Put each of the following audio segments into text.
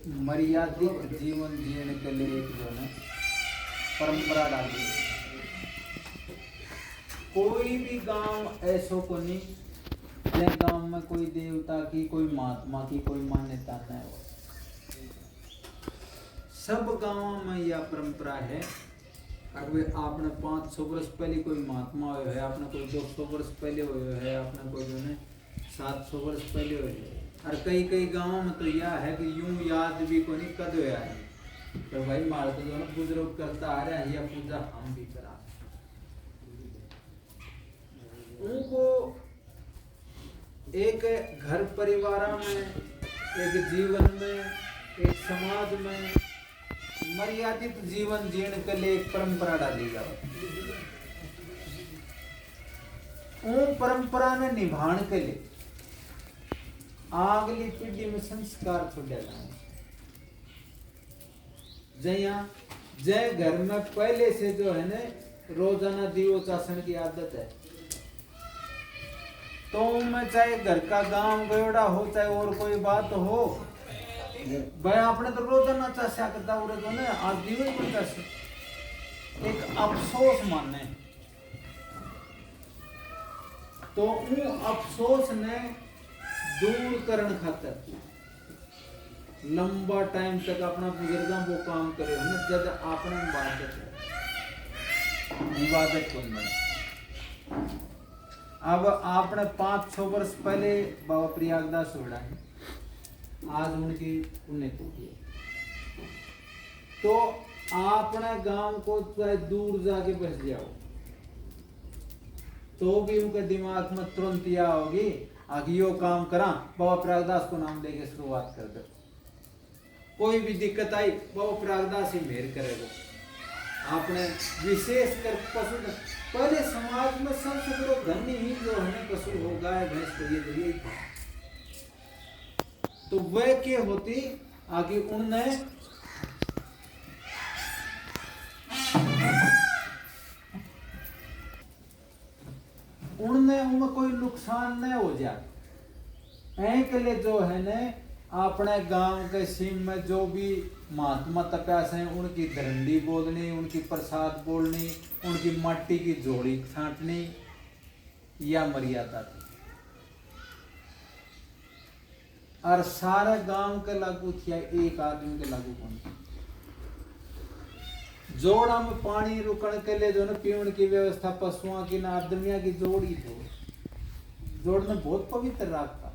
मर्यादित जीवन जीने के लिए एक जो है परंपरा डाली। कोई भी गांव ऐसो को नहीं जै गांव में कोई देवता की, कोई महात्मा की कोई मान्यता नहीं हो। सब गांवों में यह परंपरा है। अगर आपने 500 वर्ष पहले कोई महात्मा हुए है, आपने कोई 200 वर्ष पहले हुए है, आपने कोई जो है 700 वर्ष पहले हुए है। और कई कई गांवों में तो यह है कि यूं याद भी को नहीं कद हुआ है। तो भाई मार तो जो है बुजुर्ग करता आ रहा है, यह पूजा हम भी करा। उनको एक घर परिवार में, एक जीवन में, एक समाज में मर्यादित जीवन जीने के लिए एक परंपरा डाली जाए। उन परंपरा ने निभाने के लिए अगली पीढ़ी में संस्कार छोड़े जाए। जय घर में पहले से जो है ना रोजाना दियो चासन की आदत है, तो मैं चाहे घर का गांव गयोड़ा हो चाहे और कोई बात हो, भाई आपने तो रोजाना चाचा करता तो ना आज दिवे को चाचा एक अफसोस माने। तो उन अफसोस ने दूर करने खातर लंबा टाइम तक अपना बुजुर्गों वो काम करे ना, जब आपने इबादत को नहीं। अब आपने 500 वर्ष पहले बाबा प्रयागदास छोड़ा है, आज उनकी पुण्यतिथि है। तो आपने गांव को चाहे दूर जाके बस जाओ तो भी उनके दिमाग में तुरंत यह होगी आगे यो काम करा, बाबा प्रयागदास को नाम लेके शुरुआत कर दो। कोई भी दिक्कत आई बाबा प्रयागदास ही मेहर करेगा। आपने विशेष कर पशु पहले समाज में सबसे बड़ा धन ही जो है पशु हो, गाय भैंस को ये था। तो वह क्या होती आगे उनने उनमें कोई नुकसान नहीं हो जाए। के लिए जो है ने अपने गांव के सीम में जो भी महात्मा तपस्या हैं उनकी धरंडी बोलनी, उनकी प्रसाद बोलनी, उनकी मट्टी की जोड़ी छांटनी, या मर्यादा थी। और सारे गांव के लागू किया, एक आदमी के लागू कौन। जोड़ा में पानी रुकने के लिए जो है पीने की व्यवस्था पशुओं की ना आदमिया की जोड़ी थी। जोड़ में बहुत पवित्र रखता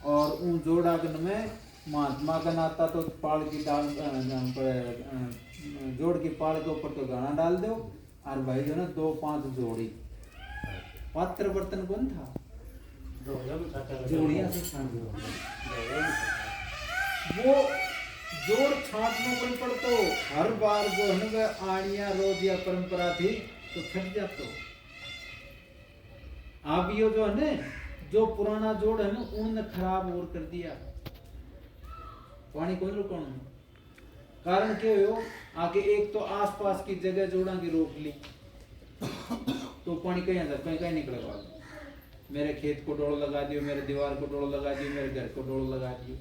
और उन जोड़ागन में महात्मा का नाता तो पाल की डाल जोड़ की पाल के ऊपर तो गाना डाल दो और भाई जो ना 2-5 जोड़ी पात्र बर्तन कौन था जोड़ियां से छांट दो। वो जोड़ छांटने को पड़तो हर बार जो है ना आड़िया रोज या परंपरा थी तो छट जातो। अब ये जो है ना जो पुराना जोड़ है ना उनने खराब और कर दिया, पानी कोई रुकाना। कारण क्या हो आगे एक तो आसपास की जगह जोड़ा की रोक ली तो पानी कहीं निकलेगा। मेरे खेत को डोल लगा दियो, मेरे दीवार को डोल लगा दियो, मेरे घर को डोल लगा दियो।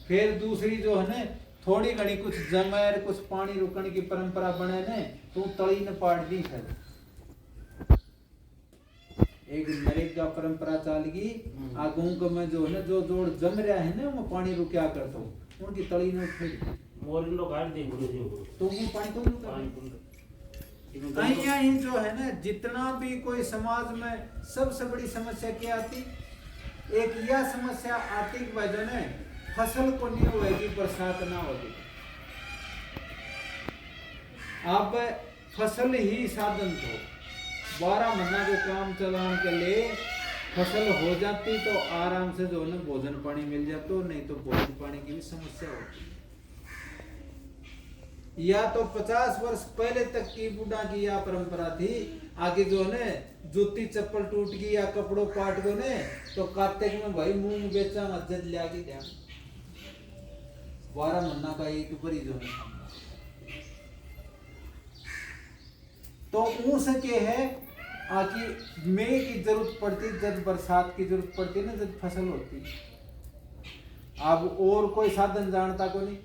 फिर दूसरी जो है ना थोड़ी घड़ी कुछ जमैर कुछ पानी रुकने की परंपरा बने ने तो तली ने पाट दी। फिर एक नरेगा परंपरा चल गई आगू को में जो है ना जो जोड़ जम रहा है ना वो पानी रुकया करता हूँ उनकी तली ने उठ मोर लोग काट दे तो वो पानी तो नहीं जो है ना जितना भी कोई समाज में सबसे बड़ी समस्या क्या आती, एक यह समस्या आती कि वजह ने फसल को नहीं होगी, बरसात ना होगी। अब फसल ही साधन तो 12 महीना के काम चलाने के लिए फसल हो जाती तो आराम से जो है ना भोजन पानी मिल जाता, नहीं तो भोजन पानी की भी समस्या होती। या तो 50 वर्ष पहले तक की बुढ़ा की यह परंपरा थी, आगे जो है जूती चप्पल टूट गई या कपड़ों पाट गए ने तो कार्तिक में भाई मूंग बेचा मस्जिद लिया की दिया 12 महीना का एक बड़ी जो है। तो उनसे के है आकि मई की जरूरत पड़ती जब बरसात की जरूरत पड़ती ना जब फसल होती। अब और कोई साधन जानता को नहीं।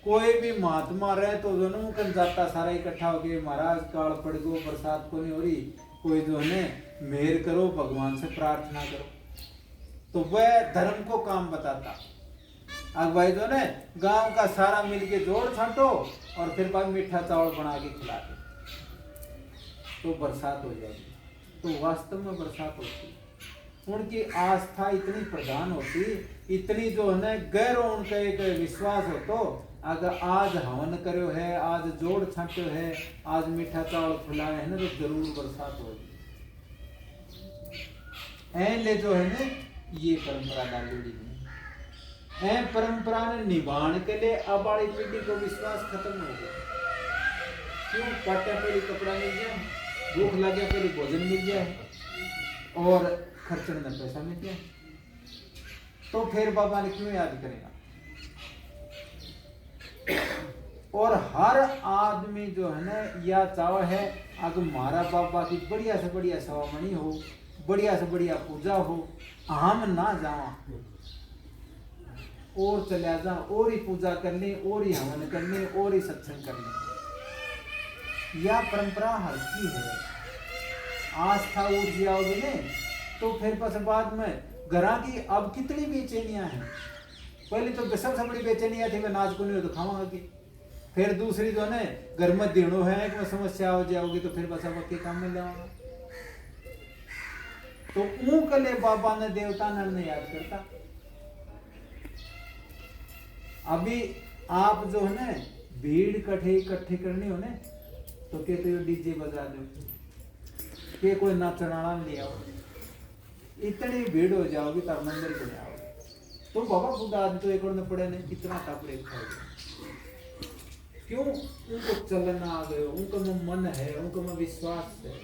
कोई भी महात्मा रहे तो जो कन जाता सारा इकट्ठा हो गए, महाराज काल पड़ गो, बरसात को नहीं हो रही, कोई जो है मेहर करो, भगवान से प्रार्थना करो। तो वह धर्म को काम बताता। अब भाई जो ने गांव का सारा मिलके जोड़ छांटो और फिर भाई मीठा चावल बना के खिला दो तो बरसात हो जाएगी। तो वास्तव में बरसात होती। उनकी आस्था इतनी प्रधान होती, इतनी जो है ना गहरो उनका एक विश्वास हो। तो अगर आज हवन करो है, आज जोड़ छांटो है, आज मीठा चावल खिलाए है ना, तो जरूर बरसात होगी। ऐले जो है ना ये परंपरा डाली है। परंपरा ने निभाने के लिए अब वाली पीढ़ी को विश्वास खत्म हो गया। क्यों? पाट्या पहले कपड़ा मिल जाए, भूख लगे पहले भोजन मिल जाए और खर्चने में पैसा मिल जाए, तो फिर बाबा ने क्यों याद करेगा। और हर आदमी जो है ना या चाव है अगर हमारा बाबा की बढ़िया से बढ़िया सवामणि हो, बढ़िया से बढ़िया पूजा हो, हम ना जावा और चले जा और ही पूजा करनी, और ही हवन करनी, और ही सत्संग करनी। यह परंपरा हर की है। आस्था उठ जाओगे ने तो फिर बस बाद में घरा की अब कितनी बेचैनियां हैं। पहले तो सबसे बड़ी बेचैनियां थी, मैं नाच को नहीं हो तो खाऊंगा की। फिर दूसरी जो है घर में दिनों है कि समस्या हो जाओगी तो फिर बस अब के काम में जाऊंगा। तो ऊँ कले बाबा ने देवता ने याद करता। अभी आप जो है ना भीड़ इकट्ठी करनी हो ना तो कहते हो डीजे बजा दो, के कोई नाचनाड़ा ले आओ, इतनी भीड़ हो जाओगी तब मंदिर को ले आओगे। तो बाबा खुद आदमी तो एक और में पड़े नहीं, कितना टापड़े खाओगे। क्यों? उनको चलना आ गए, उनको में मन है, उनको में विश्वास है।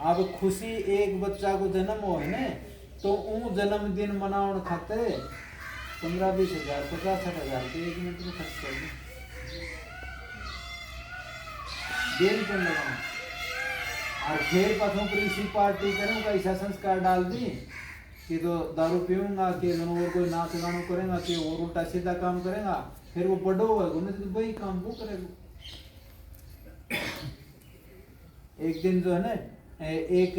अब खुशी एक बच्चा को जन्म हो है ना तो जन्मदिन मनाने खातिर 15-20 हजार 50-60 हजार के 1 मिनट में खर्च कर देन पर लगा। और फिर पाछों कृषि पार्टी करूँ का ऐसा संस्कार डाल दी कि तो दारू पीऊंगा कि और कोई नाच गाना करेगा कि और उल्टा सीधा काम करेगा, फिर वो बड़ो होगा तो वही काम वो करेगा। एक दिन जो है ना एक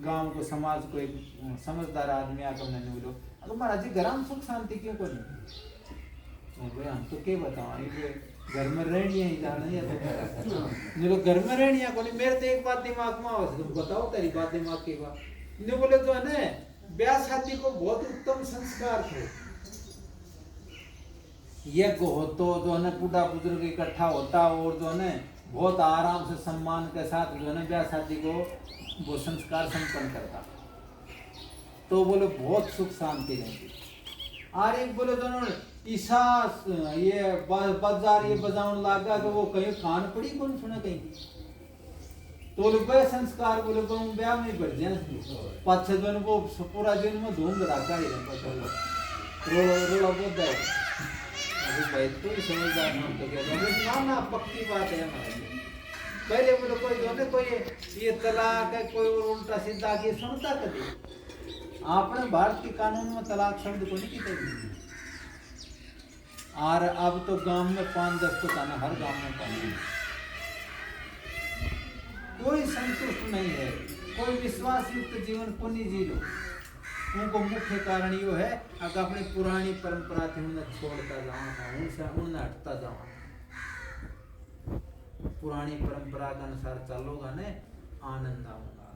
गांव को समाज को एक समझदार आदमी आकर मैंने बोलो अगर महाराज जी घर में सुख शांति क्यों को नहीं? हम तो क्या बताओ, घर में रहनी है तो घर में रहनी है को नहीं। मेरे तो एक बात दिमाग में आवाज, तुम बताओ तेरी बात दिमाग की बात नहीं। बोले तो है ना ब्याह शादी को बहुत उत्तम संस्कार थे। यज्ञ हो तो जो है ना बूढ़ा बुजुर्ग इकट्ठा होता और जो है ना बहुत आराम से सम्मान के साथ जो है ना ब्याह शादी को वो संस्कार संपन्न करता। तो बोले बहुत सुख शांति रहती। और एक बोले दोनों ईसा ये बाजार ये बजावन लागा कि वो कहीं कान पड़ी कौन सुना कहीं। तो बोले वह संस्कार बोले वो ब्याह में बढ़ जाए पाँच दिन वो पूरा दिन में धूम धड़ाका ही रोड़ा बोलता है। भाई तो ही समझदार नाम तो क्या ना पक्की बात है हमारे। पहले बोले कोई जो ने कोई ये तलाक है कोई और उल्टा सीधा के सुनता कभी। आपने भारत के कानून में तलाक शब्द को नहीं कहते। और अब तो गांव में 5-10 तो थाना हर गांव में पानी। कोई संतुष्ट नहीं है, कोई विश्वास युक्त जीवन को नहीं जी लो। उनको मुख्य कारण यो है अगर अपनी पुरानी परंपरा थी उन्हें छोड़ता जाओ, उनसे हटता जाओ। पुरानी परंपरा के अनुसार चलोगा ने आनंद आऊंगा।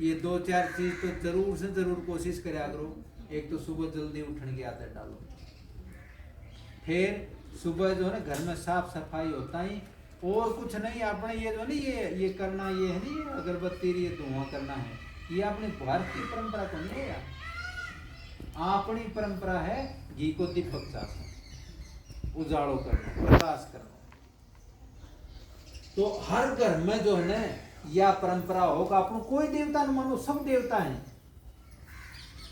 ये 2-4 चीज तो जरूर से जरूर कोशिश करा करो। एक तो सुबह जल्दी उठने की आदत डालो। फिर सुबह जो है ना घर में साफ सफाई होता ही और कुछ नहीं। अपने ये जो नहीं ये करना ये है नहीं अगरबत्ती ये धुआं करना है, ये अपनी भारतीय परंपरा को नहीं है। अपनी परंपरा है घी को दीपक चाहना, उजाड़ो करना, प्रकाश करना। तो हर घर में जो है ना यह परंपरा होगा। अपन कोई देवता न मानो, सब देवता है।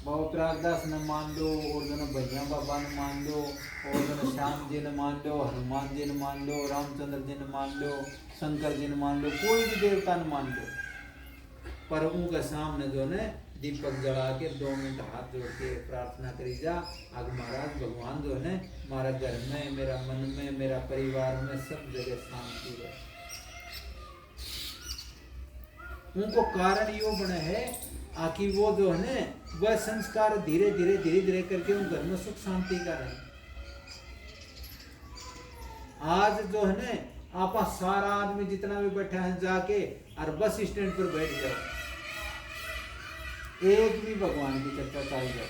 बाबा प्रयागदास ने मान लो और जो भैया बाबा ने मान लो और जो श्याम जी ने मान लो, हनुमान जी ने मान लो, रामचंद्र जी ने मान लो, शंकर जी ने मान लो, कोई भी देवता ने मान लो। पर उनके सामने जो है दीपक जला के 2 मिनट हाथ जोड़ के प्रार्थना करी जा, आग महाराज भगवान जो है हमारा घर में, मेरा मन में, मेरा परिवार में सब जगह शांति है। उनको कारण यो बने है आकि वो जो है ना वह संस्कार धीरे धीरे करके उन घर में सुख शांति का रहे। आज जो है ना आपा सारा आदमी जितना भी बैठा है जाके और बस स्टैंड पर बैठ जाओ, एक भी भगवान की चर्चा चल जाए।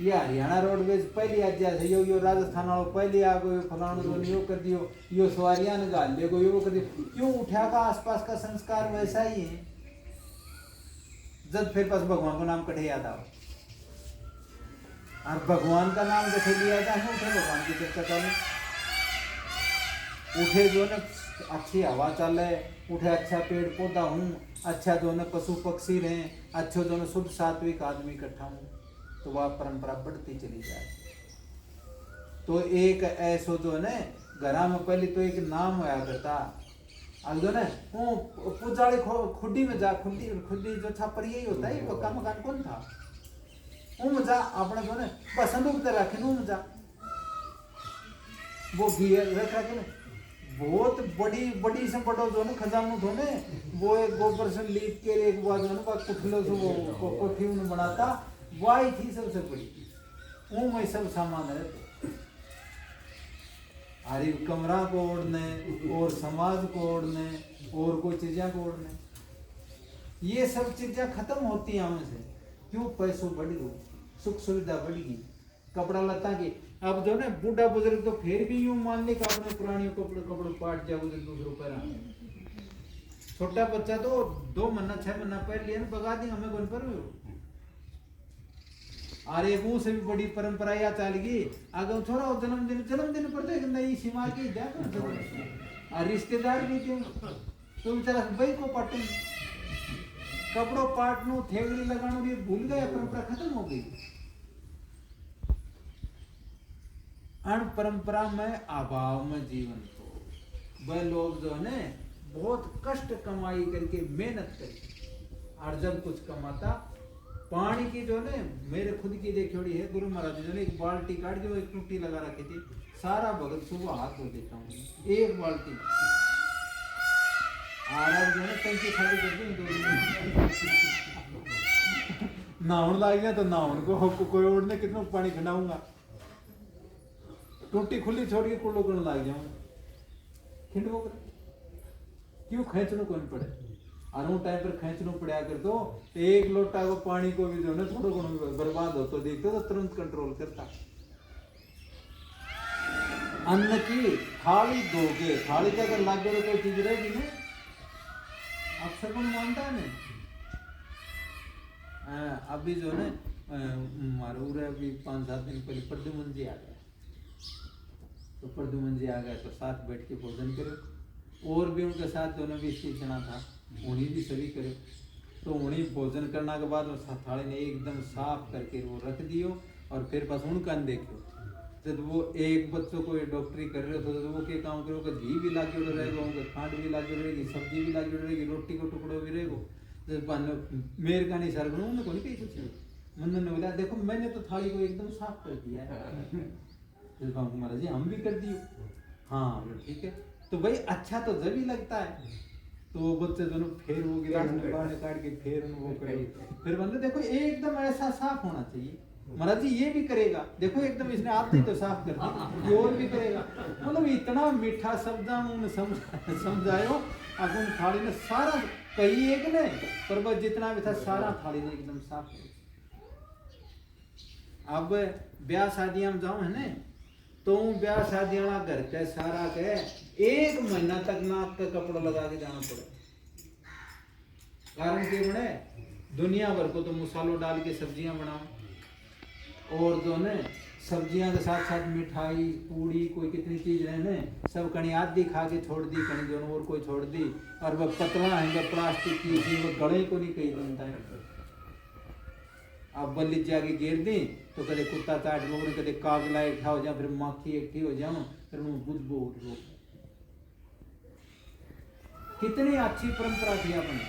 ये हरियाणा रोडवेज पहली आज जैसे यो राजस्थान वालों पहले आ गए, फलाना जो यो कर दियो, यो सवारियां निकाल ले गो, यो कर दियो, क्यों उठा का आसपास का संस्कार वैसा ही है। जब फिर पास भगवान को नाम कटे याद आओ और भगवान का नाम जैसे लिया जाए उठे भगवान की चर्चा चले, उठे जो न अच्छी हवा चले, उठे अच्छा पेड़ पौधा हूँ, अच्छा दोनों पशु पक्षी रहे, अच्छे दोनों शुद्ध सात्विक आदमी इकट्ठा हूँ, तो वह परंपरा बढ़ती चली जाए। तो एक ऐसो जो है घरा में पहले तो एक नाम होया करता, अब जो है वो पुजारी खुड्डी में जा, खुड्डी जो था पर यही होता है, पक्का मकान कौन था वो मजा अपना जो है बस संदूक ते रखे नो मजा वो गियर रख रखे बहुत बड़ी से बड़ो जो है खजानो धोने वो एक गोबर से लीप के एक बार जो है कुठलो से वो कोठी उन बनाता, वाई थी सबसे बड़ी, वो में सब सामान रहते। अरे कमरा को ओढ़ने और समाज को ओढ़ने और कोई चीजें को ओढ़ने, ये सब चीजें खत्म होती हैं हमसे। क्यों? पैसों बढ़ गई, सुख सुविधा बढ़ गई, कपड़ा लता की। अब जो ना बूढ़ा बुजुर्ग तो फिर भी यूं मान ले कि अपने पुराने कपड़े पाट जाओ दूसरों पर। छोटा बच्चा तो 2 महीना 6 महीना पहन लिया ना बगा दी हमें कौन पर। अरे वो से भी बड़ी परंपरा या चल गई अगर थोड़ा जन्मदिन पर तो एक नई सीमा की और रिश्तेदार भी थे तो बेचारा भाई को पाटे कपड़ों पाटनो थेगड़ी लगानो ये भूल गए, परंपरा खत्म हो गई। अन परंपरा में अभाव में जीवन को वह लोग जो है बहुत कष्ट कमाई करके मेहनत करके और जब कुछ कमाता पानी की जो है मेरे खुद की देखी है, गुरु महाराज जो ने एक बाल्टी काट के एक टूटी लगा रखी थी, सारा भगत सुबह हाथ धो देता हूँ एक बाल्टी आराम जो है टंकी खाली कर दी नहाउन लाग गया तो नहाउन को कोई ओढ़ने कितना पानी खिंडाऊंगा, टूटी खुली छोड़ के कुल्लो करने लग जाऊं खिंडवो क्यों खेचनो कौन पड़े और वो टाइम पर खेचनो पड़ा कर तो एक लोटा को पानी को भी जो है थोड़ा घणो बर्बाद हो तो देखते तो तुरंत कंट्रोल करता। अन्न की थाली दोगे, थाली के अगर लागे तो कोई चीज रहेगी ना, अक्सर कौन मानता है नहीं। अभी जो है मारू रहे अभी 5-7 दिन पहले प्रद्युमन जी आ गए, तो प्रद्युमन जी आ गए तो साथ बैठ के भोजन करो और भी उनके साथ दोनों भी चना था उन्हीं भी सभी करे। तो उन्हीं भोजन करने के बाद थाली ने एकदम साफ करके वो रख दियो और फिर बस उनका देखो जब वो एक बच्चों को डॉक्टरी कर रहे हो तो वो क्या काम करो घी भी लागे उड़ रहेगा, उनका खांड भी लागे उड़ रहेगी, सब्जी भी लागे उड़ रहेगी, रोटी को टुकड़ो भी रहेगा। मेरे का नहीं सर उन्होंने को नहीं कही कुछ मन ने बोला देखो मैंने तो थाली को एकदम साफ कर दिया है। महाराज जी हम भी कर दियो, हाँ ठीक है। तो भाई अच्छा तो जब ही लगता है तो वो बच्चे दोनों फिर वो गिलास में बाहर काट के फिर वो करे, फिर बंदे देखो एकदम ऐसा साफ होना चाहिए। महाराज जी ये भी करेगा देखो एकदम इसने आप नहीं तो साफ कर दी और भी करेगा, मतलब इतना मीठा शब्द समझायो अगुन थाली ने सारा कही एक ने पर बस जितना भी था सारा थाली ने एकदम साफ कर। अब ब्याह शादियां में जाओ है ना तो ब्याह शादियां घर के सारा के 1 महीना तक नाक का कपड़ा लगा के जाना पड़े। कारण के बने दुनिया भर को तो मसालो डाल के सब्जियां बनाओ और जो ने सब्जियां के साथ साथ मिठाई पूड़ी कोई कितनी चीज रहने सब कहीं आधी खा के छोड़ दी, कहीं दोनों और कोई छोड़ दी और वह पतला है प्लास्टिक की थी वो गड़े को नहीं कही बनता है। अब बल्ली जाके गिर दी तो कदे कुत्ता चाट लो, कदे कागला इकट्ठा हो जाए, फिर माखी इकट्ठी हो जाओ, फिर बुदबू उठ लो। कितनी अच्छी परंपरा थी अपने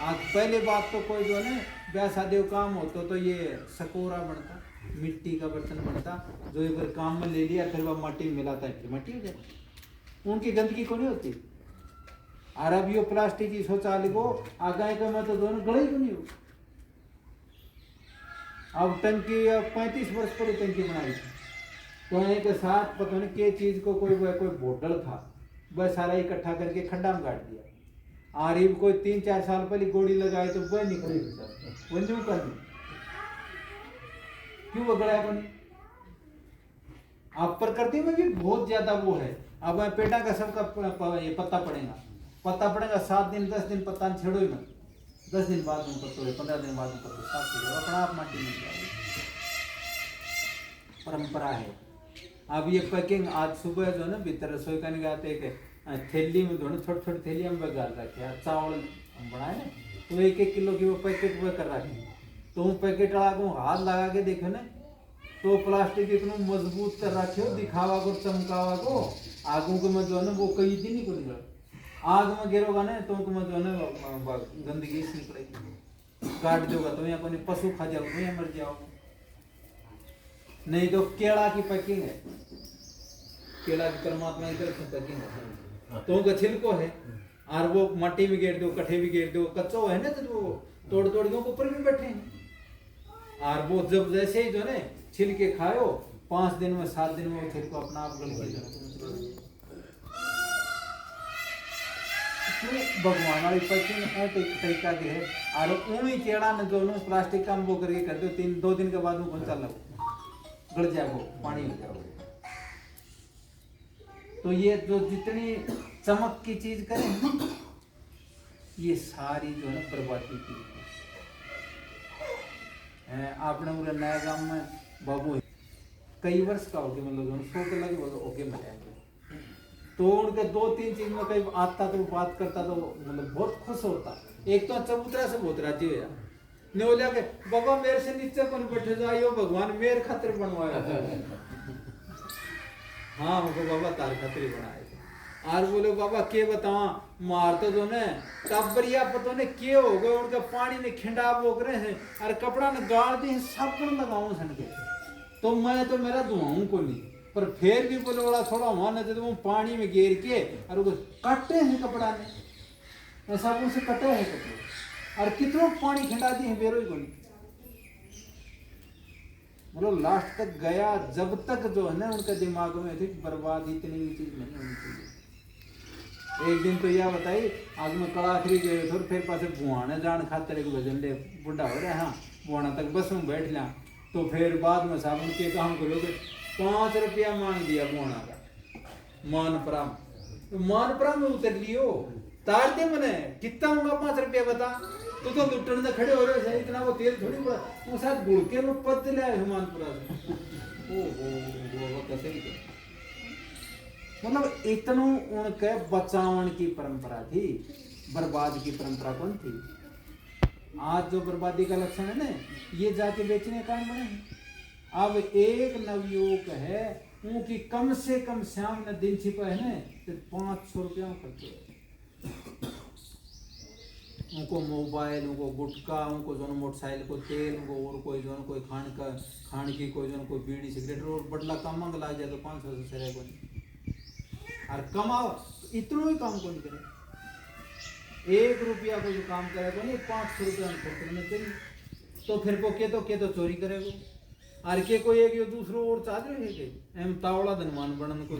आज पहले बात तो कोई जो है ना ब्याह शादी का काम होता तो ये सकोरा बनता, मिट्टी का बर्तन बनता, जो एक बार काम में ले लिया फिर वह मट्टी में मिलाता है फिर मट्टी हो जाती, उनकी गंदगी को नहीं होती। और अब यो प्लास्टिक की शौचालय को आगाए का मैं तो दोनों गड़े ही नहीं हो। अब टंकी 35 वर्ष पर टंकी बनाई थी, तो एक साथ पता नहीं के चीज को कोई बोतल था वह सारा इकट्ठा करके खड्डा में गाड़ दिया। आरिफ कोई 3-4 साल पहले गोली लगाए तो वह निकली वो न्यू कर दी, क्यों वो गड़ा बनी। आप प्रकृति में भी बहुत ज्यादा वो है। अब पेटा का सबका ये पत्ता पड़ेगा 7 दिन 10 दिन पत्ता छेड़ो ही मत, 10 दिन बाद में पत्तो 15 दिन बाद में पत्तो साफ हो जाएगा, अपना आप माटी में जाएगा। परंपरा है। अब ये पैकिंग आज सुबह जो है ना भीतर रसोई का निकालते एक थैली में दोनों छोटे छोटे थैलियां में गाल रखे, चावल हम बनाए ना तो 1-1 किलो की वो पैकेट वो कर रखे, तो वो पैकेट वाला को हाथ लगा के देखो ना तो प्लास्टिक इतना मजबूत कर रखे हो, दिखावा को चमकावा को आगों को में जो है ना वो कई दिन ही को निकल, आग में गिरोगा ना तो में जो है ना गंदगी से निकलेगी, काट दोगा तो यहाँ पर पशु खा जाओगे तो यहाँ मर जाओगे। नहीं तो केला की पैकिंग है, केला की परमात्मा की तरफ से पैकिंग है, तो उनका छिलको है और वो मट्टी में गिर दो, कट्ठे भी गिर दो, कच्चो है ना तो वो तोड़ के ऊपर भी बैठे हैं। और वो जब जैसे ही जो है छिलके खाओ 5 दिन में 7 दिन में वो छिलको अपना आप गल के भगवान वाली पैकिंग तरीका की है। और उन्हीं केड़ा ने दोनों प्लास्टिक का वो करके कर दो 2 दिन के बाद वो चल गड़ जाओ पानी हो जाओ। तो ये जो जितनी चमक की चीज करें ये सारी जो है बर्बादी की है। आपने पूरे नया गांव में बाबू कई वर्ष का हो गया, मतलब 100 के लगे ओके मिलाएंगे, तो उनके 2-3 चीज में कहीं आता तो बात करता तो मतलब बहुत खुश होता। एक तो चबूतरा से बहुत राजी हुआ ने बोलिया के बाबा मेरे से नीचे कौन बैठे जाइयो भगवान मेरे खातिर बनवाया हाँ हमको बाबा तार खातिर बनाए और बोले बाबा के बतावा मार तो जो ने टबरिया पतो ने के हो गए उनका पानी ने खिंडा बोक रहे हैं और कपड़ा ने गाड़ दी सब पर लगाऊं सन के, तो मैं तो मेरा धुआऊं को नहीं, पर फिर भी बोले बड़ा थोड़ा वहां न तो वो पानी में गिर के और वो कटे हैं कपड़ा ने ऐसा उनसे कटे हैं कपड़े और कितना पानी खिंडा दी है बेरोई को नहीं। मतलब लास्ट तक गया जब तक जो है ना उनके दिमाग में थी बर्बाद इतनी भी चीज नहीं होनी चाहिए। एक दिन तो यह बताई आज में कड़ाखरी गए थे फिर पास बुआने जान खातर एक वजन ले बुढ़ा हो रहा है हाँ बुआना तक बस में बैठ लिया, तो फिर बाद में साहब उनके काम करोगे 5 रुपया मांग दिया बुआना का मानपुरा तो मानपुरा में उतर लियो तार दे मैंने कितना होगा 5 रुपया बता तो लुटन से खड़े हो रहे हैं इतना वो तेल थोड़ी पड़ा वो साथ गुड़ के लोग पद ले आए मानपुरा से ओ कैसे ही मतलब इतनो उनके बचावन की परंपरा थी, बर्बाद की परंपरा कौन थी। आज जो बर्बादी का लक्षण है ना ये जाके बेचने का बने हैं। अब एक नवयुवक है उनकी कम से कम शाम न दिन छिपा है ना तो 500 रुपया खर्च, उनको मोबाइल उनको गुटखा उनको जो मोटरसाइकिल को तेल उनको और कोई जो कोई खान की कोई जो कोई बीड़ी सिगरेट और बटला कम मंग ला जाए तो 500 से रह कोई और कमाओ इतना ही काम को नहीं करे 1 रुपया को जो काम करे को नहीं 500 रुपया खर्च में चाहिए, तो फिर को के तो चोरी करेगा और के कोई एक दूसरों और चादर है के एम तावड़ा धनवान बनन को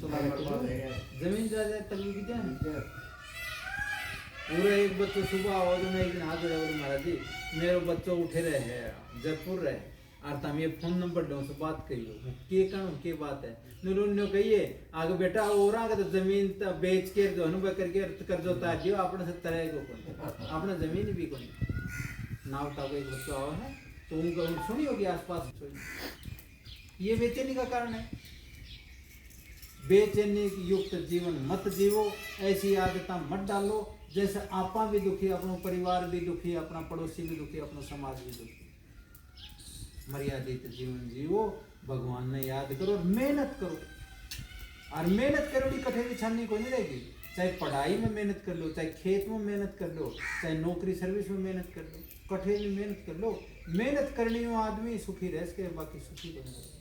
चला जमीन जाए तभी की जाए पूरे एक बच्चों सुबह आवाज में एक दिन हाथ जोड़ा बोले महाराज जी मेरे बच्चों उठे रहे हैं जयपुर रहे और तुम ये फोन नंबर दो से बात करियो के कण के बात है नुरुन्यो कहिए आगे बेटा और आगे तो जमीन बेच के जो अनुभव करके कर्जो उतार दियो अपने से तरह को कौन अपना जमीन भी कौन नाव का कोई बच्चा आओ है तो उनका सुनी होगी आसपास ये बेचैनी का कारण है। बेचैनी युक्त जीवन मत जीवो, ऐसी आदत मत डालो जैसे आपा भी दुखी अपना परिवार भी दुखी अपना पड़ोसी भी दुखी अपना समाज भी दुखी। मर्यादित जीवन जीवो, भगवान ने याद करो और मेहनत करो और मेहनत करोगी कठिन छाननी को नहीं रहेगी। चाहे पढ़ाई में मेहनत कर लो, चाहे खेत में मेहनत कर लो, चाहे नौकरी सर्विस में मेहनत कर लो, कठे में मेहनत कर लो, मेहनत करनी हो आदमी सुखी रह सके, बाकी सुखी बन रहे।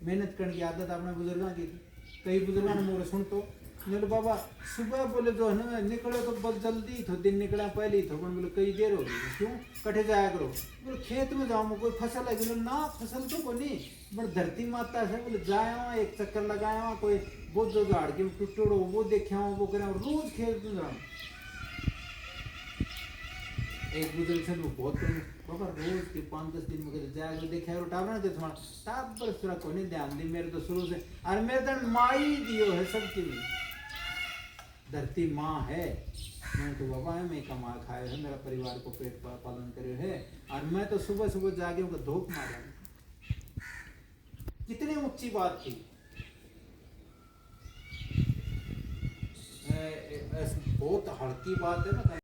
मेहनत करने की आदत अपने बुजुर्गों की थी। कई बुजुर्गों ने मोरे सुन तो बोले बाबा सुबह बोले जो है ना निकले तो बहुत जल्दी थो, दिन निकला पहले ही थो, बोले कई देर हो गई, क्यों कटे जाया करो, बोले खेत में जाऊँ कोई फसल है, बोले ना फसल तो बोली बट धरती माता से, बोले जाया एक चक्कर लगाया कोई वो जो झाड़ के टूटोड़ो वो देखा वो करें रोज खेत में जाऊँ। एक बुजुर्ग से बहुत बाबा रोज के 5-10 दिन में जाएगा देखा और टावर ना थोड़ा ताप पर थोड़ा को नहीं ध्यान दी, मेरे तो शुरू से और मेरे तो माई दियो है सबकी भी, धरती माँ है, मैं तो बाबा है, मैं कमा खाए है, मेरा परिवार को पेट पालन करे है, और मैं तो सुबह सुबह जाके उनका धूप मारा। कितनी ऊंची बात थी, बहुत हल्की बात है ना।